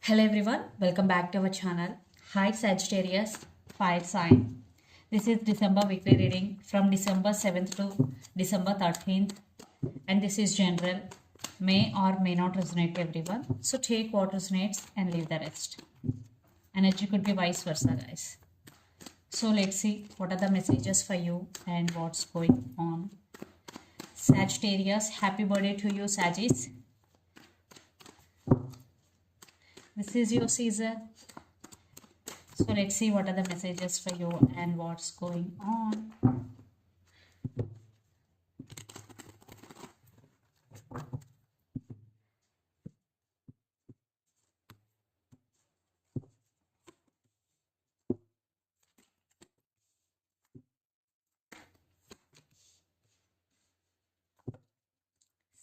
Hello everyone, welcome back to our channel. Hi Sagittarius, fire sign. This is December weekly reading from December 7th to December 13th, and this is general. May or may not resonate everyone. So take what resonates and leave the rest. Energy could be vice versa, guys. So let's see what are the messages for you and what's going on. Sagittarius, happy birthday to you, Sagittarius. This is your season. So let's see what are the messages for you and what's going on.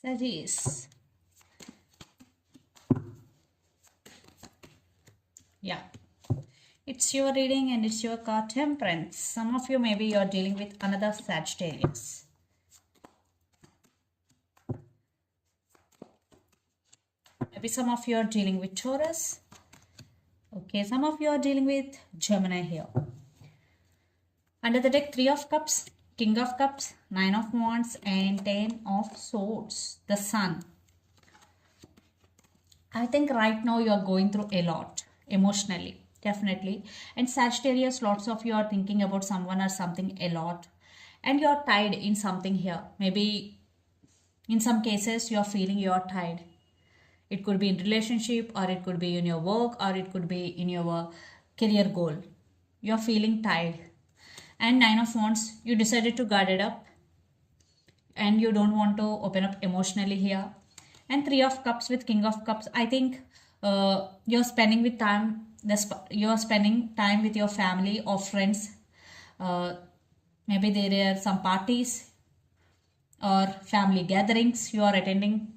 Sagittarius. Yeah. It's your reading and it's your card Temperance. Some of you maybe you're dealing with another Sagittarius. Maybe some of you are dealing with Taurus. Okay, some of you are dealing with Gemini here. Under the deck, 3 of Cups, King of Cups, 9 of Wands and 10 of Swords. The Sun. I think right now you are going through a lot emotionally. Definitely. And Sagittarius, lots of you are thinking about someone or something a lot. And you're tied in something here. Maybe in some cases you're feeling you're tied. It could be in relationship or it could be in your work or it could be in your career goal. You're feeling tied. And 9 of Wands, you decided to guard it up. And you don't want to open up emotionally here. And 3 of Cups with King of Cups, I think you're spending with time. You're spending time with your family or friends. Maybe there are some parties or family gatherings you are attending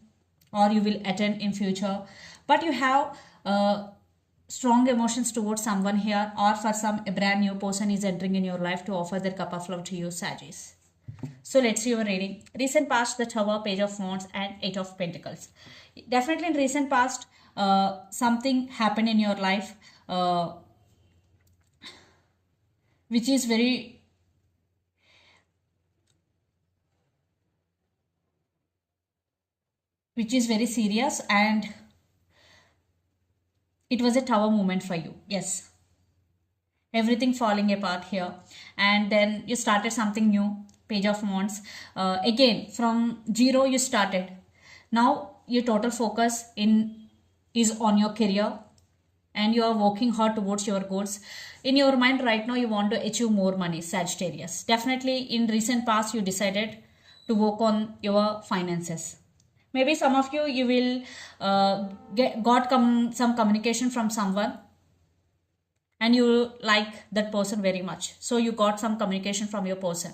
or you will attend in future. But you have strong emotions towards someone here, or for some a brand new person is entering in your life to offer their cup of love to you, Sagittarius. So let's see your reading. Recent past, the Tower, Page of Wands and 8 of Pentacles. Definitely in recent past, something happened in your life which is very serious, and it was a tower moment for you. Yes, everything falling apart here, and then you started something new. Page of Wands. Again, from zero you started. Now your total focus is on your career and you are working hard towards your goals. In your mind right now you want to achieve more money, Sagittarius. Definitely in recent past you decided to work on your finances. Maybe some of you will got some communication from someone and you like that person very much. So you got some communication from your person.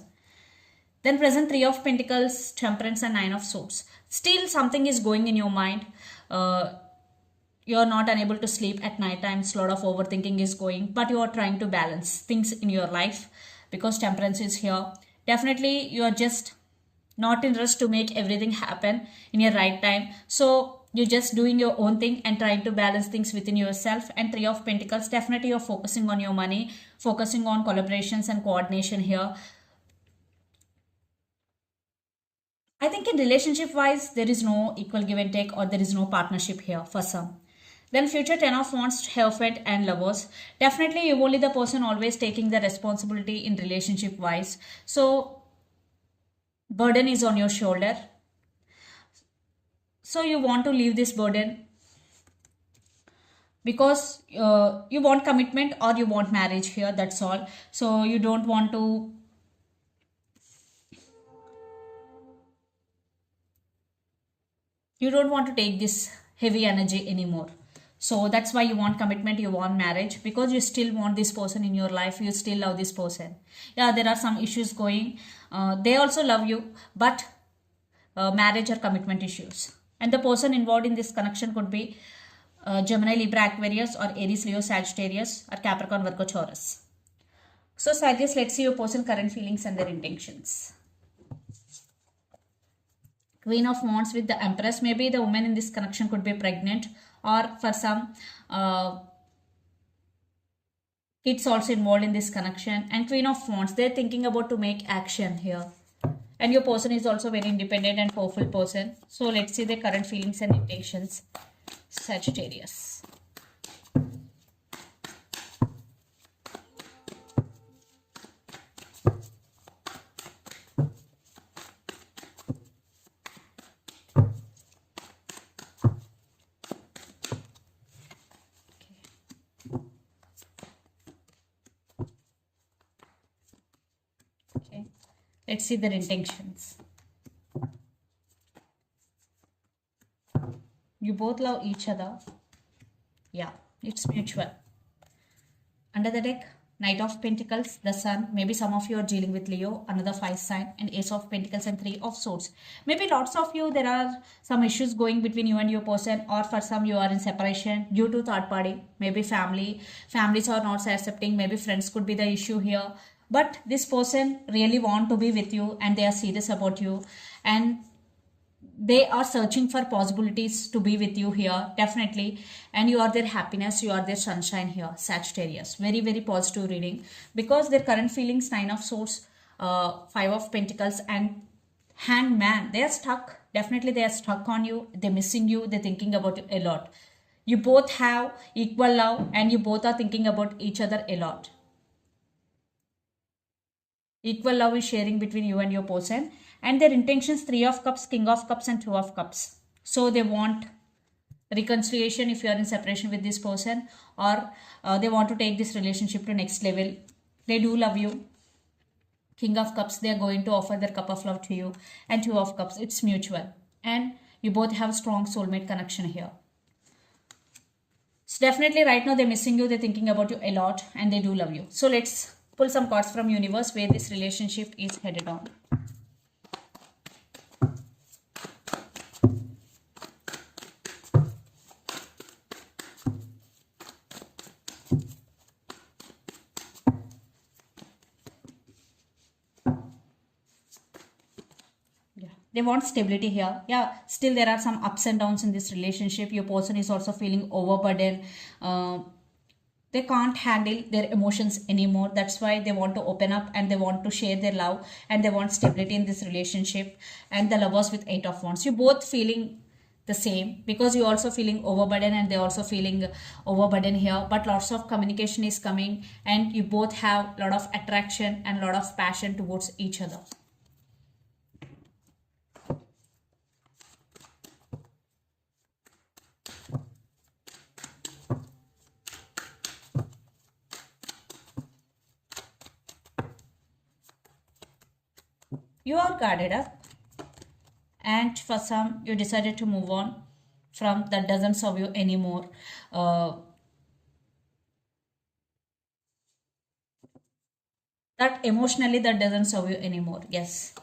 Then present 3 of Pentacles, Temperance and 9 of Swords. Still something is going in your mind. You're not unable to sleep at night times. A lot of overthinking is going. But you are trying to balance things in your life because Temperance is here. Definitely you are just not in rush to make everything happen in your right time. So you're just doing your own thing and trying to balance things within yourself. And 3 of Pentacles, definitely you're focusing on your money, focusing on collaborations and coordination here. I think in relationship wise, there is no equal give and take, or there is no partnership here for some. Then future 10 of Wands, Hierophant and Lovers. Definitely you only the person always taking the responsibility in relationship wise. So burden is on your shoulder. So you want to leave this burden because you want commitment or you want marriage here, that's all. So you don't want to take this heavy energy anymore. So that's why you want commitment, you want marriage, because you still want this person in your life, you still love this person. Yeah, there are some issues going. They also love you, but marriage or commitment issues. And the person involved in this connection could be Gemini, Libra, Aquarius, or Aries, Leo, Sagittarius, or Capricorn, Virgo, Taurus. So Sagittarius, let's see your person's current feelings and their intentions. Queen of Wands with the Empress. Maybe the woman in this connection could be pregnant or for some kids also involved in this connection. And Queen of Wands, they're thinking about to make action here. And your person is also very independent and powerful person. So let's see the current feelings and intentions, Sagittarius. Okay. Let's see their intentions. You both love each other. Yeah, it's mutual. Under the deck, Knight of Pentacles, the Sun. Maybe some of you are dealing with Leo, another fire sign, and Ace of Pentacles and Three of Swords. Maybe lots of you, there are some issues going between you and your person, or for some you are in separation due to third party. Maybe families are not accepting. Maybe friends could be the issue here. But this person really want to be with you and they are serious about you. And they are searching for possibilities to be with you here, definitely. And you are their happiness, you are their sunshine here, Sagittarius. Very, very positive reading. Because their current feelings, Nine of Swords, Five of Pentacles, and Hangman, they are stuck. Definitely they are stuck on you. They're missing you. They're thinking about you a lot. You both have equal love and you both are thinking about each other a lot. Equal love is sharing between you and your person. And their intentions, Three of Cups, King of Cups, and Two of Cups. So they want reconciliation if you are in separation with this person, or they want to take this relationship to next level. They do love you. King of Cups, they are going to offer their cup of love to you. And Two of Cups, it's mutual. And you both have strong soulmate connection here. So definitely right now they're missing you. They're thinking about you a lot and they do love you. So let's pull some cards from universe where this relationship is headed on. They want stability here. Yeah, still there are some ups and downs in this relationship. Your person is also feeling overburdened. They can't handle their emotions anymore. That's why they want to open up and they want to share their love and they want stability in this relationship. And the Lovers with Eight of Wands, you both feeling the same because you're also feeling overburdened and they're also feeling overburdened here. But lots of communication is coming and you both have a lot of attraction and a lot of passion towards each other. You are guarded up, and for some you decided to move on from that doesn't serve you anymore. That emotionally that doesn't serve you anymore. Yes,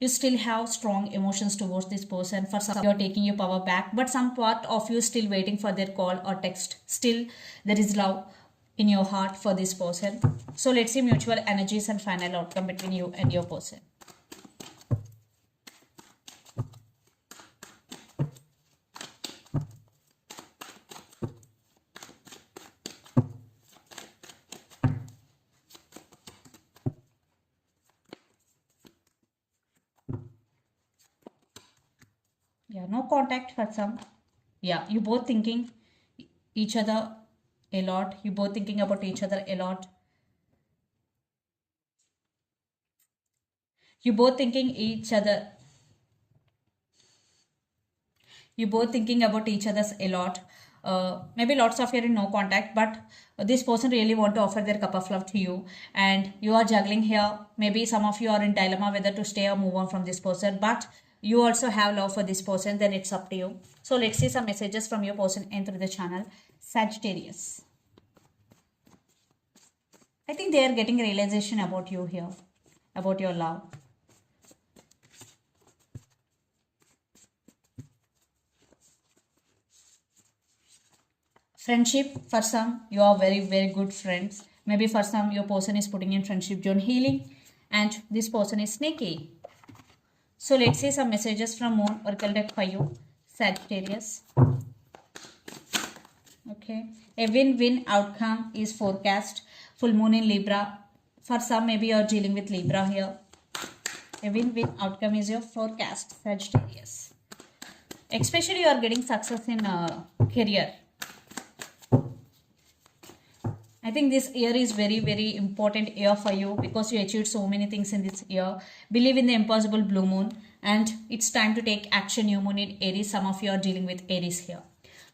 you still have strong emotions towards this person. For some you're taking your power back, but some part of you still waiting for their call or text. Still there is love in your heart for this person. So let's see mutual energies and final outcome between you and your person. Yeah, no contact for some. Yeah, you both thinking each other a lot. You both thinking about each other a lot. You both thinking each other. You both thinking about each other a lot. Maybe lots of you are in no contact, but this person really want to offer their cup of love to you and you are juggling here. Maybe some of you are in dilemma whether to stay or move on from this person, but you also have love for this person, then it's up to you. So let's see some messages from your person and through the channel, Sagittarius. I think they are getting a realization about you here, about your love. Friendship, for some you are very, very good friends. Maybe for some your person is putting in friendship zone healing and this person is sneaky. So let's see some messages from Moon Oracle deck for you, Sagittarius. Okay, a win-win outcome is forecast. Full moon in Libra. For some, maybe you're dealing with Libra here. A win-win outcome is your forecast, Sagittarius. Especially you are getting success in career. I think this year is very, very important year for you because you achieved so many things in this year. Believe in the impossible blue moon, and it's time to take action. New moon in Aries. Some of you are dealing with Aries here.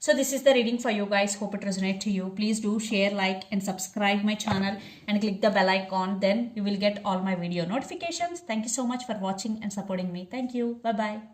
So this is the reading for you guys. Hope it resonates to you. Please do share, like and subscribe my channel and click the bell icon. Then you will get all my video notifications. Thank you so much for watching and supporting me. Thank you. Bye-bye.